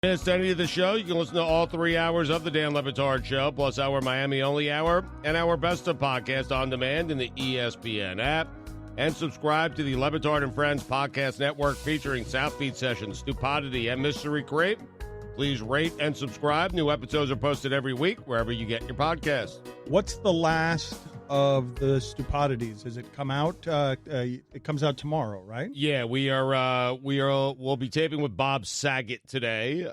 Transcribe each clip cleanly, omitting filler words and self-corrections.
Missed any of the show, you can listen to all 3 hours of the Dan Le Batard Show, plus our Miami-only hour and our Best of podcast on demand in the ESPN app. And subscribe to the Le Batard and Friends podcast network featuring South Beach Sessions, Stupidity, and Mystery Crate. Please rate and subscribe. New episodes are posted every week wherever you get your podcasts. What's the last of the Stupidities? Does it come out? It comes out tomorrow, right? Yeah, we'll be taping with Bob Saget today.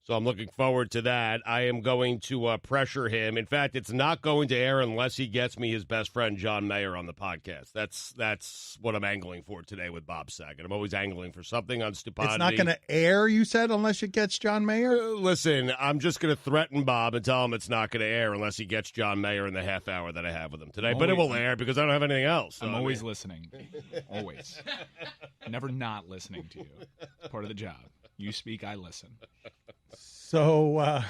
So I'm looking forward to that. I am going to pressure him. In fact, it's not going to air unless he gets me his best friend John Mayer on the podcast. That's what I'm angling for today with Bob Saget. I'm always angling for something on Stupidity. It's not going to air, you said, unless it gets John Mayer? Listen, I'm just going to threaten Bob and tell him it's not going to air unless he gets John Mayer in the half hour that I have with him today. But it will air because I don't have anything else. I'm always listening. Always. Never not listening to you. Part of the job. You speak, I listen. So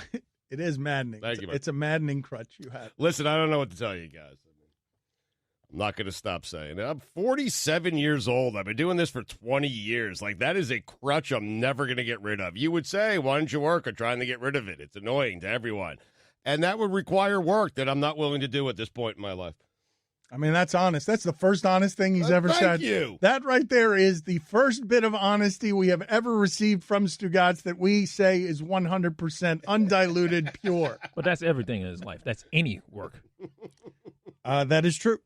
it is maddening. Thank you, it's a maddening crutch you have. Listen, I don't know what to tell you guys. I'm not going to stop saying it. I'm 47 years old. I've been doing this for 20 years. Like, that is a crutch I'm never going to get rid of. You would say, why don't you work on trying to get rid of it? It's annoying to everyone. And that would require work that I'm not willing to do at this point in my life. I mean, that's honest. That's the first honest thing he's ever said. Thank you. That right there is the first bit of honesty we have ever received from Stugotz that we say is 100% undiluted, pure. But that's everything in his life. That's any work. That is true.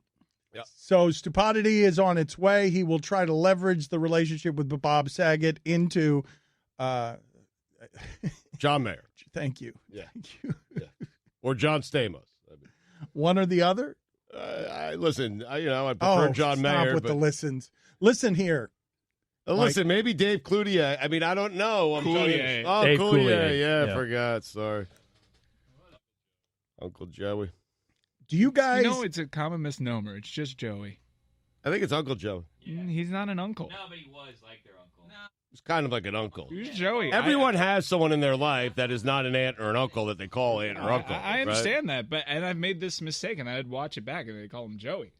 Yep. So Stupidity is on its way. He will try to leverage the relationship with Bob Saget into John Mayer. Thank you. Yeah. Thank you. Yeah. Or John Stamos. One or the other? I prefer John Mayer. Stop with the listens. Listen here. Listen, maybe Dave Cloutier. I mean, I don't know. Cloutier. Oh, Dave Cloutier. Cloutier. Yeah, I forgot. Sorry. Uncle Joey. Do you guys... No, it's a common misnomer. It's just Joey. I think it's Uncle Joey. Yeah. He's not an uncle. No, but he was like their uncle. No. He's kind of like an uncle. Who's Joey? Everyone has someone in their life that is not an aunt or an uncle that they call aunt or uncle. I understand that, and I've made this mistake, and I'd watch it back, and they call him Joey.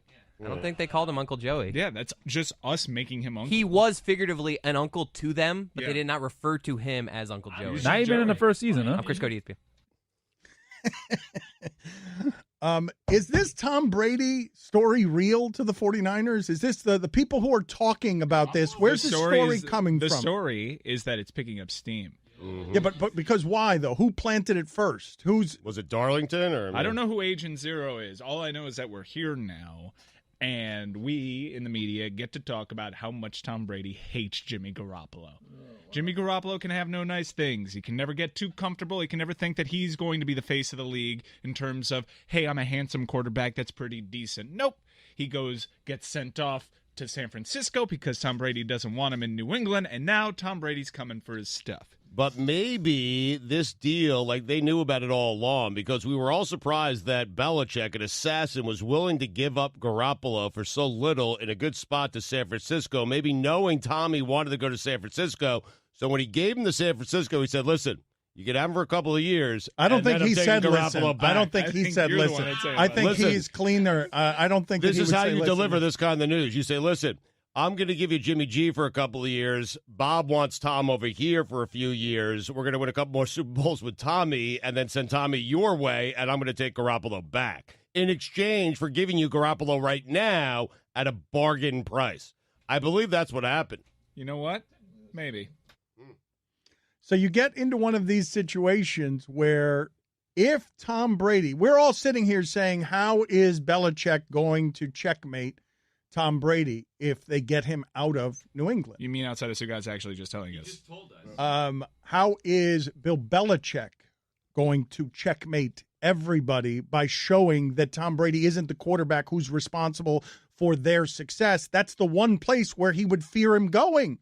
I don't think they called him Uncle Joey. Yeah, that's just us making him uncle. He was figuratively an uncle to them, but Yeah. they did not refer to him as Uncle Joey. Not Not even in the Joey. first season, huh? I'm Chris Cody. Is this Tom Brady story real to the 49ers? Is this the people who are talking about this? Where's the story coming from? The story is that it's picking up steam. Mm-hmm. Yeah, but because why, though? Who planted it first? Was it Darlington or? I don't know who Agent Zero is. All I know is that we're here now, and we in the media get to talk about how much Tom Brady hates Jimmy Garoppolo. Jimmy Garoppolo can have no nice things. He can never get too comfortable. He can never think that he's going to be the face of the league in terms of, hey, I'm a handsome quarterback that's pretty decent. Nope. He gets sent off to San Francisco because Tom Brady doesn't want him in New England, and now Tom Brady's coming for his stuff. But maybe this deal, like they knew about it all along, because we were all surprised that Belichick, an assassin, was willing to give up Garoppolo for so little in a good spot to San Francisco, maybe knowing Tommy wanted to go to San Francisco. So when he gave him to San Francisco, he said, listen, you can have him for a couple of years. I don't think he said listen. Back. I don't think he said you're the listen. one that said I think listen. he's cleaner. I don't think This that he is would how say you listen. deliver this kind of news. You say, listen, I'm going to give you Jimmy G for a couple of years. Bob wants Tom over here for a few years. We're going to win a couple more Super Bowls with Tommy and then send Tommy your way, and I'm going to take Garoppolo back in exchange for giving you Garoppolo right now at a bargain price. I believe that's what happened. You know what? Maybe. So you get into one of these situations where if Tom Brady, we're all sitting here saying, how is Belichick going to checkmate Tom Brady if they get him out of New England? You mean outside of Stugotz actually just telling us? just told us. How is Bill Belichick going to checkmate everybody by showing that Tom Brady isn't the quarterback who's responsible for their success? That's the one place where he would fear him going.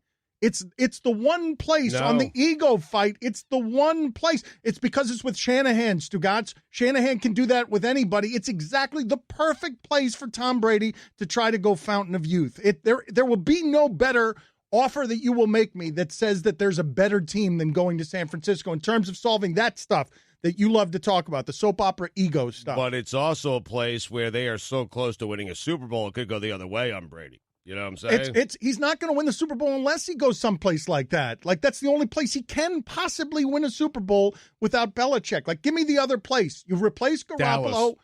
It's the one place on the ego fight. It's the one place. It's because it's with Shanahan, Stugotz. Shanahan can do that with anybody. It's exactly the perfect place for Tom Brady to try to go fountain of youth. There will be no better offer that you will make me that says that there's a better team than going to San Francisco in terms of solving that stuff that you love to talk about, the soap opera ego stuff. But it's also a place where they are so close to winning a Super Bowl, it could go the other way on Brady. You know what I'm saying? He's not going to win the Super Bowl unless he goes someplace like that. Like, that's the only place he can possibly win a Super Bowl without Belichick. Like, give me the other place. You replace Garoppolo. Dallas.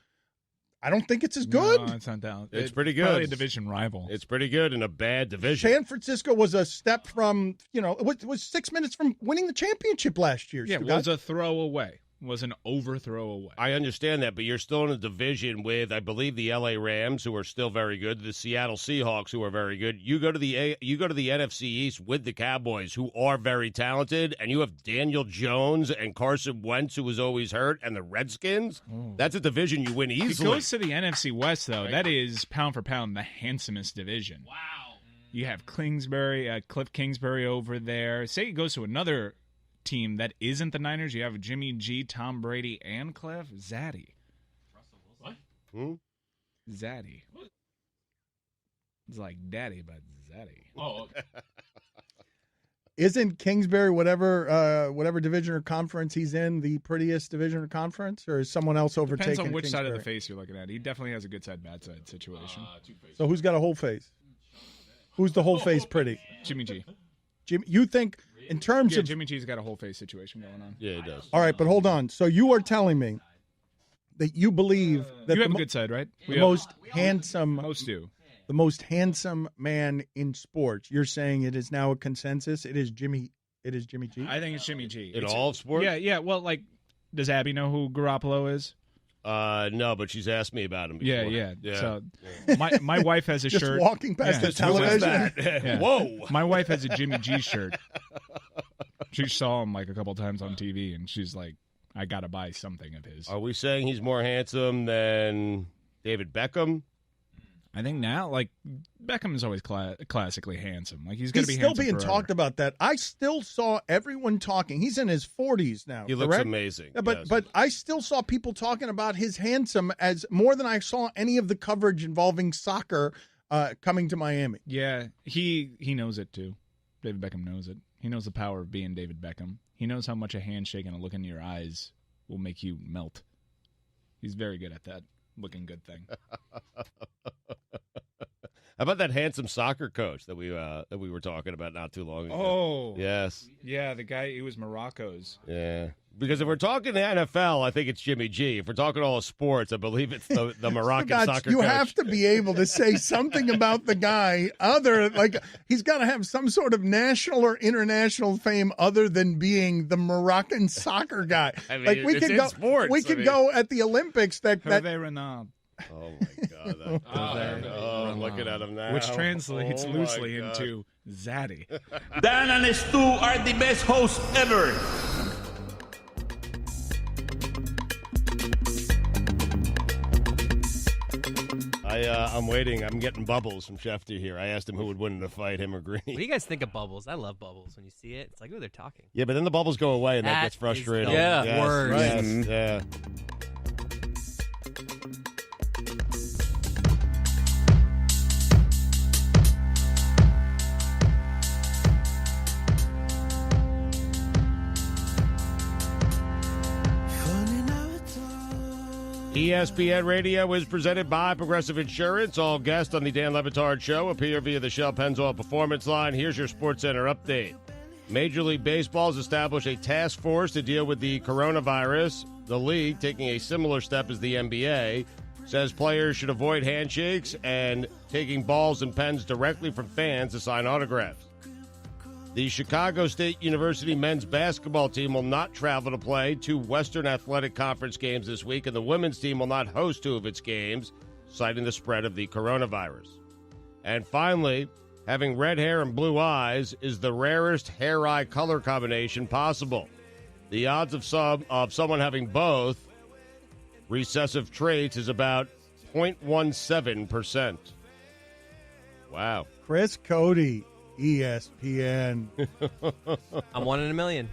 I don't think it's as good. No, it's not Dallas. It's pretty good. Probably a division rival. It's pretty good in a bad division. San Francisco was a step from, it was 6 minutes from winning the championship last year. Yeah, it was a throw away. Was an overthrow away. I understand that, but you're still in a division with, I believe, the LA Rams, who are still very good, the Seattle Seahawks, who are very good. You go to the NFC East with the Cowboys, who are very talented, and you have Daniel Jones and Carson Wentz, who was always hurt, and the Redskins. That's a division you win easily. If it goes to the NFC West, though, that is pound for pound the handsomest division. Wow. You have Cliff Kingsbury over there. Say it goes to another team that isn't the Niners. You have Jimmy G, Tom Brady, and Cliff. Zaddy. What? Zaddy. It's like daddy, but Zaddy. Oh, okay. Isn't Kingsbury, whatever division or conference he's in, the prettiest division or conference, or is someone else overtaking Depends on which Kingsbury? side of the face you're looking at. He definitely has a good side, bad side situation. So who's got a whole face? Who's the whole face pretty? Jimmy G. Jim, you think in terms Yeah, of Jimmy G's got a whole face situation going on. Yeah, he does. all right, but hold on. So you are telling me that you believe that You have the a good side, right? most handsome, Most do. the most handsome man in sports. You're saying it is now a consensus. It is Jimmy. It is Jimmy G. I think it's Jimmy G. In all of sports? Yeah. Well, like, does Abby know who Garoppolo is? No, but she's asked me about him before. Yeah. Yeah. So my wife has a Just shirt. walking past Yeah. the television. Yeah. Whoa. My wife has a Jimmy G shirt. She saw him like a couple times on TV, and she's like, I got to buy something of his. Are we saying he's more handsome than David Beckham? I think now, like, Beckham is always classically handsome. Like, he's going to be He's still handsome being forever. talked about that. I still saw everyone talking. He's in his 40s now. He looks correct? amazing. Yeah, yes. but I still saw people talking about his handsome as more than I saw any of the coverage involving soccer coming to Miami. Yeah, he knows it, too. David Beckham knows it. He knows the power of being David Beckham. He knows how much a handshake and a look in your eyes will make you melt. He's very good at that looking good thing. How about that handsome soccer coach that we were talking about not too long ago? Oh. Yes. Yeah, the guy, he was Morocco's. Yeah. Because if we're talking the NFL, I think it's Jimmy G. If we're talking all sports, I believe it's the Moroccan Stugotz, soccer you coach. have to be able to say something about the guy he's got to have some sort of national or international fame other than being the Moroccan soccer guy. I mean, like we it's could in go, sports. we could go at the Olympics. That Hervé Renard, Oh, my God. I'm looking at him now. which translates Oh, my loosely God. into Zaddy. Dan and Stu are the best hosts ever. I'm waiting. I'm getting Bubbles from Schefter here. I asked him who would win in a fight, him or Green. What do you guys think of Bubbles? I love Bubbles. When you see it, it's like, oh, they're talking. Yeah, but then the bubbles go away, and that That gets frustrating. is the Yes, worst. yes, yeah. ESPN Radio is presented by Progressive Insurance. All guests on the Dan Le Batard Show appear via the Shell Pennzoil Performance Line. Here's your SportsCenter update. Major League Baseball has established a task force to deal with the coronavirus. The league, taking a similar step as the NBA, says players should avoid handshakes and taking balls and pens directly from fans to sign autographs. The Chicago State University men's basketball team will not travel to play 2 Western Athletic Conference games this week, and the women's team will not host 2 of its games, citing the spread of the coronavirus. And finally, having red hair and blue eyes is the rarest hair-eye color combination possible. The odds of someone having both recessive traits is about 0.17%. Wow. Chris Cody, ESPN. I'm 1 in a million.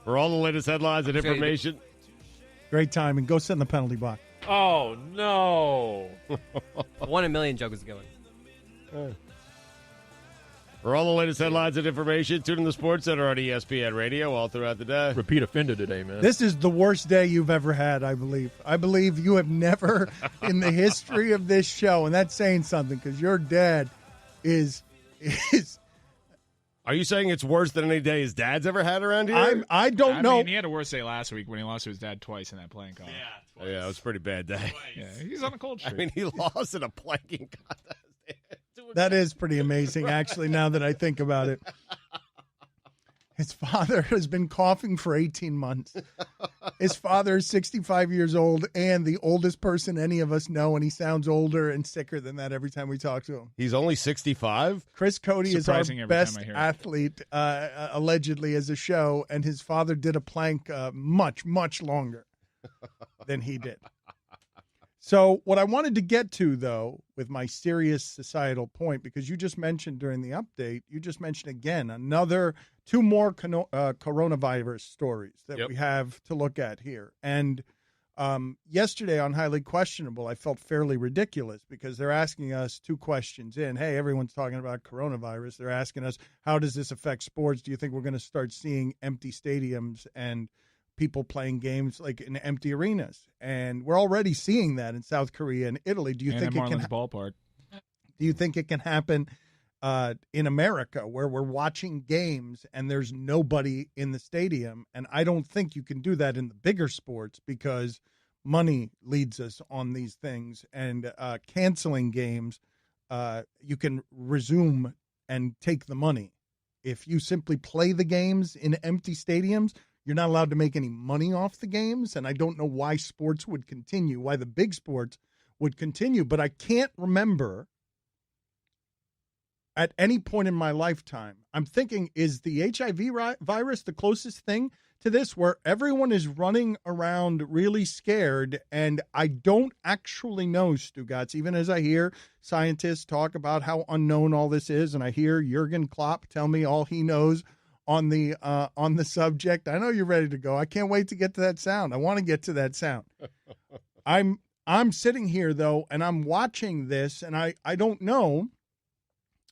For all the latest headlines and I'm sure you information, Great time, and go sit in the penalty box. Oh, no. 1 in a million joke is going. for all the latest headlines and information, tune in the Sports Center on ESPN Radio all throughout the day. Repeat offender today, man. This is the worst day you've ever had, I believe. I believe you have never, in the history of this show, and that's saying something because your dad is Are you saying it's worse than any day his dad's ever had around here? I don't know. mean, he had a worse day last week when he lost to his dad twice in that playing contest. Yeah, it was a pretty bad day. Yeah, he's on a cold streak. I mean, he lost in a planking contest. That is pretty amazing, actually, now that I think about it. His father has been coughing for 18 months. His father is 65 years old and the oldest person any of us know, and he sounds older and sicker than that every time we talk to him. He's only 65? Chris Cody is our Surprising every best time I hear it. athlete, allegedly, as a show, and his father did a plank much, much longer than he did. So what I wanted to get to, though, with my serious societal point, because you just mentioned during the update, you just mentioned again two more coronavirus stories that we have to look at here. And yesterday on Highly Questionable, I felt fairly ridiculous because they're asking us two questions in. Hey, everyone's talking about coronavirus. They're asking us, how does this affect sports? Do you think we're going to start seeing empty stadiums and people playing games like in empty arenas? And we're already seeing that in South Korea and Italy. Do you think it can ballpark? Do you think it can happen in America where we're watching games and there's nobody in the stadium? And I don't think you can do that in the bigger sports because money leads us on these things, and canceling games, you can resume and take the money. If you simply play the games in empty stadiums, you're not allowed to make any money off the games, and I don't know why sports would continue, why the big sports would continue. But I can't remember at any point in my lifetime. I'm thinking, is the HIV virus the closest thing to this, where everyone is running around really scared? And I don't actually know, Stugotz, even as I hear scientists talk about how unknown all this is, and I hear Jurgen Klopp tell me all he knows on the subject. I know you're ready to go. I can't wait to get to that sound. I want to get to that sound. I'm sitting here, though, and I'm watching this, and I don't know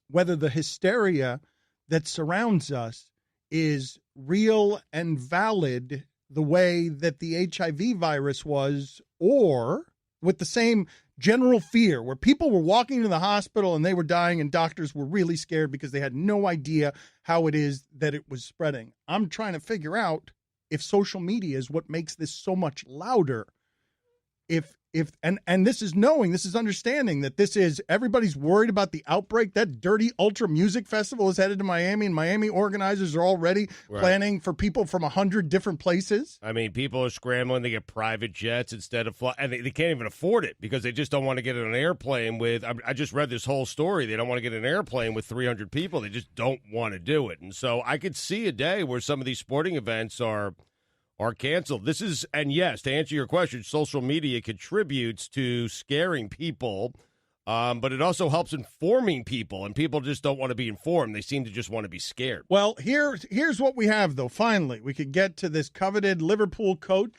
whether the hysteria that surrounds us is real and valid the way that the HIV virus was, or with the same general fear where people were walking into the hospital and they were dying and doctors were really scared because they had no idea how it is that it was spreading. I'm trying to figure out if social media is what makes this so much louder. And this is knowing, this is understanding that this is, everybody's worried about the outbreak. That dirty ultra music festival is headed to Miami, and Miami organizers are already planning for people from 100 different places. I mean, people are scrambling to get private jets instead of fly, and they can't even afford it because they just don't want to get in an airplane with, I just read this whole story. They don't want to get in an airplane with 300 people. They just don't want to do it. And so I could see a day where some of these sporting events are canceled. This is, and yes, to answer your question, social media contributes to scaring people, but it also helps informing people, and people just don't want to be informed. They seem to just want to be scared. Well, here's what we have, though. Finally, we could get to this coveted Liverpool coach.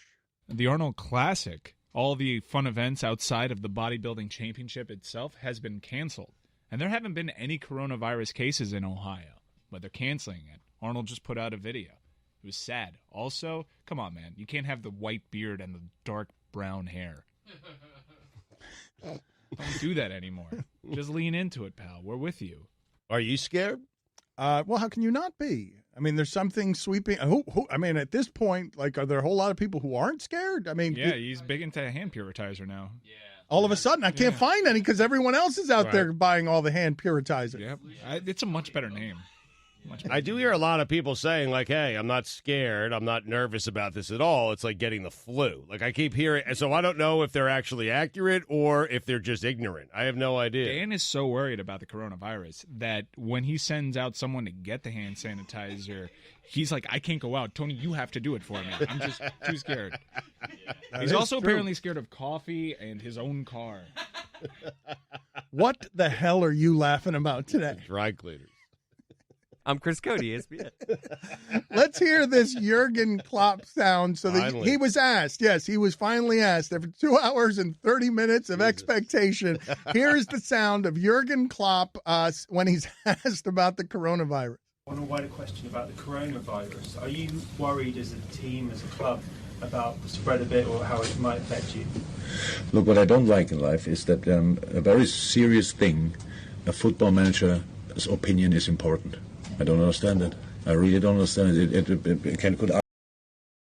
The Arnold Classic, all the fun events outside of the bodybuilding championship itself, has been canceled. And there haven't been any coronavirus cases in Ohio, but they're canceling it. Arnold just put out a video. It was sad. Also, come on, man. You can't have the white beard and the dark brown hair. Don't do that anymore. Just lean into it, pal. We're with you. Are you scared? Well, how can you not be? I mean, there's something sweeping. I mean, at this point, like, are there a whole lot of people who aren't scared? I mean, yeah, he's big into hand puritizer now. Yeah. All of a sudden, I can't find any because everyone else is out there buying all the hand puritizer. Yep. It's a much better name. I do hear a lot of people saying, like, hey, I'm not scared. I'm not nervous about this at all. It's like getting the flu. Like, I keep hearing. So I don't know if they're actually accurate or if they're just ignorant. I have no idea. Dan is so worried about the coronavirus that when he sends out someone to get the hand sanitizer, he's like, I can't go out. Tony, you have to do it for me. I'm just too scared. He's also apparently scared of coffee and his own car. What the hell are you laughing about today? Dry cleaners. I'm Chris Cody, ESPN. Let's hear this Jurgen Klopp sound. So Finally. he was asked. Yes, he was finally asked. After 2 hours and 30 minutes of expectation, here's the sound of Jurgen Klopp when he's asked about the coronavirus. On a wider question about the coronavirus, are you worried as a team, as a club, about the spread of it or how it might affect you? Look, what I don't like in life is that a very serious thing a football manager's opinion is important. I don't understand it. I really don't understand it. Could